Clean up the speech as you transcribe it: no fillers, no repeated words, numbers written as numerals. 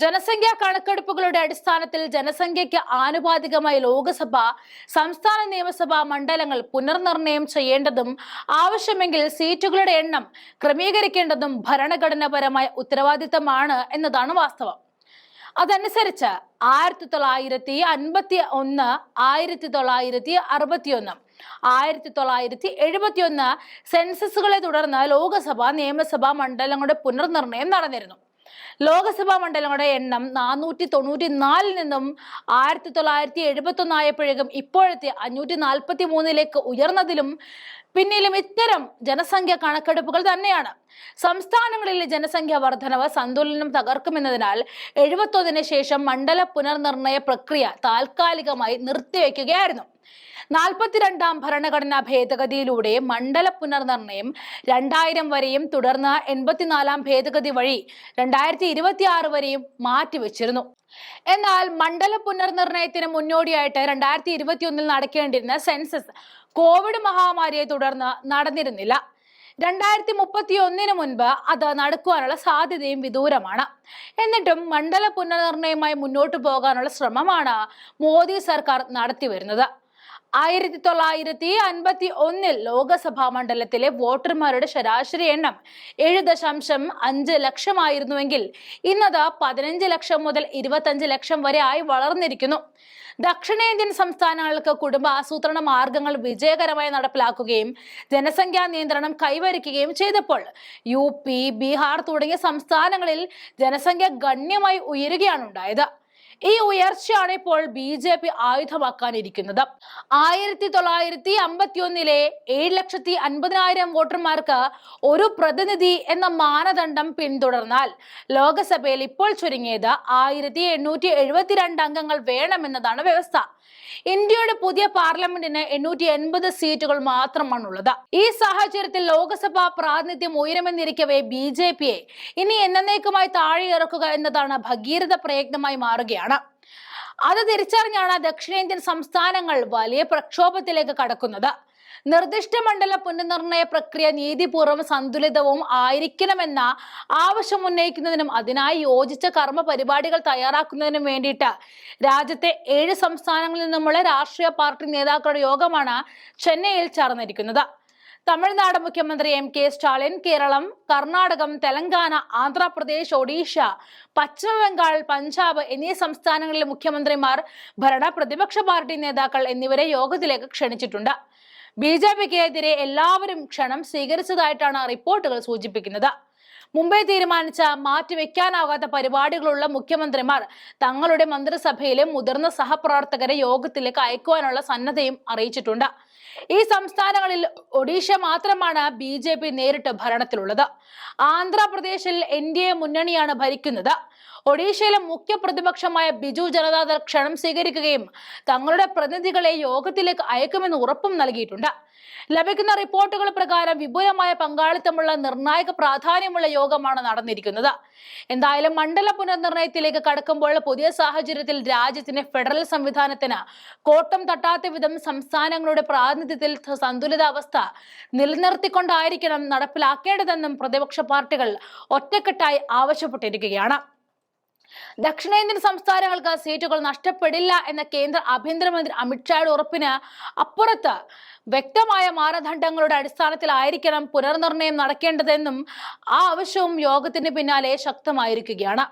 ജനസംഖ്യാ കണക്കെടുപ്പുകളുടെ അടിസ്ഥാനത്തിൽ ജനസംഖ്യയ്ക്ക് ആനുപാതികമായി ലോക്സഭ, സംസ്ഥാന നിയമസഭാ മണ്ഡലങ്ങൾ പുനർനിർണയം ചെയ്യേണ്ടതും ആവശ്യമെങ്കിൽ സീറ്റുകളുടെ എണ്ണം ക്രമീകരിക്കേണ്ടതും ഭരണഘടനാപരമായ ഉത്തരവാദിത്തമാണ് എന്നതാണ് വാസ്തവം. അതനുസരിച്ച് 1951, 1961, 1971 സെൻസസുകളെ തുടർന്ന് ലോക്സഭ, നിയമസഭാ മണ്ഡലങ്ങളുടെ പുനർനിർണയം നടന്നിരുന്നു. ലോക്സഭാ മണ്ഡലങ്ങളുടെ എണ്ണം 494 നിന്നും 1971 ആയപ്പോഴേക്കും ഇപ്പോഴത്തെ 543 ഉയർന്നതിലും പിന്നിലും ഇത്തരം ജനസംഖ്യ കണക്കെടുപ്പുകൾ തന്നെയാണ്. സംസ്ഥാനങ്ങളിലെ ജനസംഖ്യ വർധനവ് സന്തുലനം തകർക്കുമെന്നതിനാൽ 71 ശേഷം മണ്ഡല പുനർനിർണയ പ്രക്രിയ താൽക്കാലികമായി നിർത്തിവെക്കുകയായിരുന്നു. 42ാം ഭരണഘടനാ ഭേദഗതിയിലൂടെ മണ്ഡല പുനർനിർണയം 2000 വരെയും തുടർന്ന് 84ാം ഭേദഗതി വഴി 2026 വരെയും മാറ്റിവെച്ചിരുന്നു. എന്നാൽ മണ്ഡല പുനർനിർണയത്തിന് മുന്നോടിയായിട്ട് 2021 നടക്കേണ്ടിരുന്ന സെൻസസ് കോവിഡ് മഹാമാരിയെ തുടർന്ന് നടന്നിരുന്നില്ല. 2031 മുൻപ് അത് നടക്കുവാനുള്ള സാധ്യതയും വിദൂരമാണ്. എന്നിട്ടും മണ്ഡല പുനർനിർണയമായി മുന്നോട്ടു പോകാനുള്ള ശ്രമമാണ് മോദി സർക്കാർ നടത്തിവരുന്നത്. 1951 ലോക്സഭാ മണ്ഡലത്തിലെ വോട്ടർമാരുടെ ശരാശരി എണ്ണം 7.5 ലക്ഷമായിരുന്നുവെങ്കിൽ ഇന്നത് 15 ലക്ഷം മുതൽ 25 ലക്ഷം വരെ ആയി വളർന്നിരിക്കുന്നു. ദക്ഷിണേന്ത്യൻ സംസ്ഥാനങ്ങൾക്ക് കുടുംബ ആസൂത്രണ മാർഗങ്ങൾ വിജയകരമായി നടപ്പിലാക്കുകയും ജനസംഖ്യാ നിയന്ത്രണം കൈവരിക്കുകയും ചെയ്തപ്പോൾ UP, ബീഹാർ തുടങ്ങിയ സംസ്ഥാനങ്ങളിൽ ജനസംഖ്യ ഗണ്യമായി ഉയരുകയാണ് ഉണ്ടായത്. ഈ ഉയർച്ചയാണ് ഇപ്പോൾ BJP ആയുധമാക്കാനിരിക്കുന്നത്. 1951 7,50,000 വോട്ടർമാർക്ക് ഒരു പ്രതിനിധി എന്ന മാനദണ്ഡം പിന്തുടർന്നാൽ ലോക്സഭയിൽ ഇപ്പോൾ ചുരുങ്ങിയത് 1872 അംഗങ്ങൾ വേണമെന്നതാണ് വ്യവസ്ഥ. ഇന്ത്യയുടെ പുതിയ പാർലമെന്റിന് 880 സീറ്റുകൾ മാത്രമാണുള്ളത്. ഈ സാഹചര്യത്തിൽ ലോക്സഭാ പ്രാതിനിധ്യം ഉയരുമെന്നിരിക്കവേ BJPയെ ഇനി എന്നേക്കുമായി താഴെ ഇറക്കുക എന്നതാണ് ഭഗീരഥ പ്രയത്നമായി മാറുകയാണ്. അത് തിരിച്ചറിഞ്ഞാണ് ദക്ഷിണേന്ത്യൻ സംസ്ഥാനങ്ങൾ വലിയ പ്രക്ഷോഭത്തിലേക്ക് കടക്കുന്നത്. നിർദ്ദിഷ്ട മണ്ഡല പുനർനിർണയ പ്രക്രിയ നീതിപൂർവ്വം സന്തുലിതവും ആയിരിക്കണമെന്ന ആവശ്യം ഉന്നയിക്കുന്നതിനും അതിനായി യോജിച്ച കർമ്മ പരിപാടികൾ തയ്യാറാക്കുന്നതിനും വേണ്ടിയിട്ട് രാജ്യത്തെ 7 സംസ്ഥാനങ്ങളിൽ നിന്നുമുള്ള രാഷ്ട്രീയ പാർട്ടി നേതാക്കളുടെ യോഗമാണ് ചെന്നൈയിൽ ചേർന്നിരിക്കുന്നത്. തമിഴ്നാട് മുഖ്യമന്ത്രി MK സ്റ്റാലിൻ, കേരളം, കർണാടകം, തെലങ്കാന, ആന്ധ്രാപ്രദേശ്, ഒഡീഷ, പശ്ചിമ ബംഗാൾ, പഞ്ചാബ് എന്നീ സംസ്ഥാനങ്ങളിലെ മുഖ്യമന്ത്രിമാർ, ഭരണ പ്രതിപക്ഷ പാർട്ടി നേതാക്കൾ എന്നിവരെ യോഗത്തിലേക്ക് ക്ഷണിച്ചിട്ടുണ്ട്. BJPക്കെതിരെ എല്ലാവരും ക്ഷണം സ്വീകരിച്ചതായിട്ടാണ് റിപ്പോർട്ടുകൾ സൂചിപ്പിക്കുന്നത്. മുമ്പേ തീരുമാനിച്ച മാറ്റിവെക്കാനാകാത്ത പരിപാടികളുള്ള മുഖ്യമന്ത്രിമാർ തങ്ങളുടെ മന്ത്രിസഭയിലെ മുതിർന്ന സഹപ്രവർത്തകരെ യോഗത്തിലേക്ക് അയക്കുവാനുള്ള സന്നദ്ധയും അറിയിച്ചിട്ടുണ്ട്. ഈ സംസ്ഥാനങ്ങളിൽ ഒഡീഷ മാത്രമാണ് BJP നേരിട്ട് ഭരണത്തിലുള്ളത്. ആന്ധ്രാപ്രദേശിൽ NDA മുന്നണിയാണ് ഭരിക്കുന്നത്. ഒഡീഷയിലെ മുഖ്യ പ്രതിപക്ഷമായ ബിജു ജനതാദൾ ക്ഷണം സ്വീകരിക്കുകയും തങ്ങളുടെ പ്രതിനിധികളെ യോഗത്തിലേക്ക് അയക്കുമെന്ന് ഉറപ്പും നൽകിയിട്ടുണ്ട്. ലഭിക്കുന്ന റിപ്പോർട്ടുകൾ പ്രകാരം വിപുലമായ പങ്കാളിത്തമുള്ള നിർണായക പ്രാധാന്യമുള്ള യോഗമാണ് നടന്നിരിക്കുന്നത്. എന്തായാലും മണ്ഡല പുനർനിർണയത്തിലേക്ക് കടക്കുമ്പോൾ പുതിയ സാഹചര്യത്തിൽ രാജ്യത്തിന്റെ ഫെഡറൽ സംവിധാനത്തിന് കോട്ടം തട്ടാത്ത വിധം സംസ്ഥാനങ്ങളുടെ പ്രാതിനിധ്യത്തിൽ സന്തുലിതാവസ്ഥ നിലനിർത്തിക്കൊണ്ടായിരിക്കണം നടപ്പിലാക്കേണ്ടതെന്നും പ്രതിപക്ഷ പാർട്ടികൾ ഒറ്റക്കെട്ടായി ആവശ്യപ്പെട്ടിരിക്കുകയാണ്. ദക്ഷിണേന്ത്യൻ സംസ്ഥാനങ്ങൾക്ക് സീറ്റുകൾ നഷ്ടപ്പെടില്ല എന്ന കേന്ദ്ര ആഭ്യന്തരമന്ത്രി അമിത്ഷായുടെ ഉറപ്പിന് അപ്പുറത്ത് വ്യക്തമായ മാനദണ്ഡങ്ങളുടെ അടിസ്ഥാനത്തിലായിരിക്കണം പുനർനിർണയം നടക്കേണ്ടതെന്നും ആ ആവശ്യവും യോഗത്തിന് പിന്നാലെ ശക്തമായിരിക്കുകയാണ്.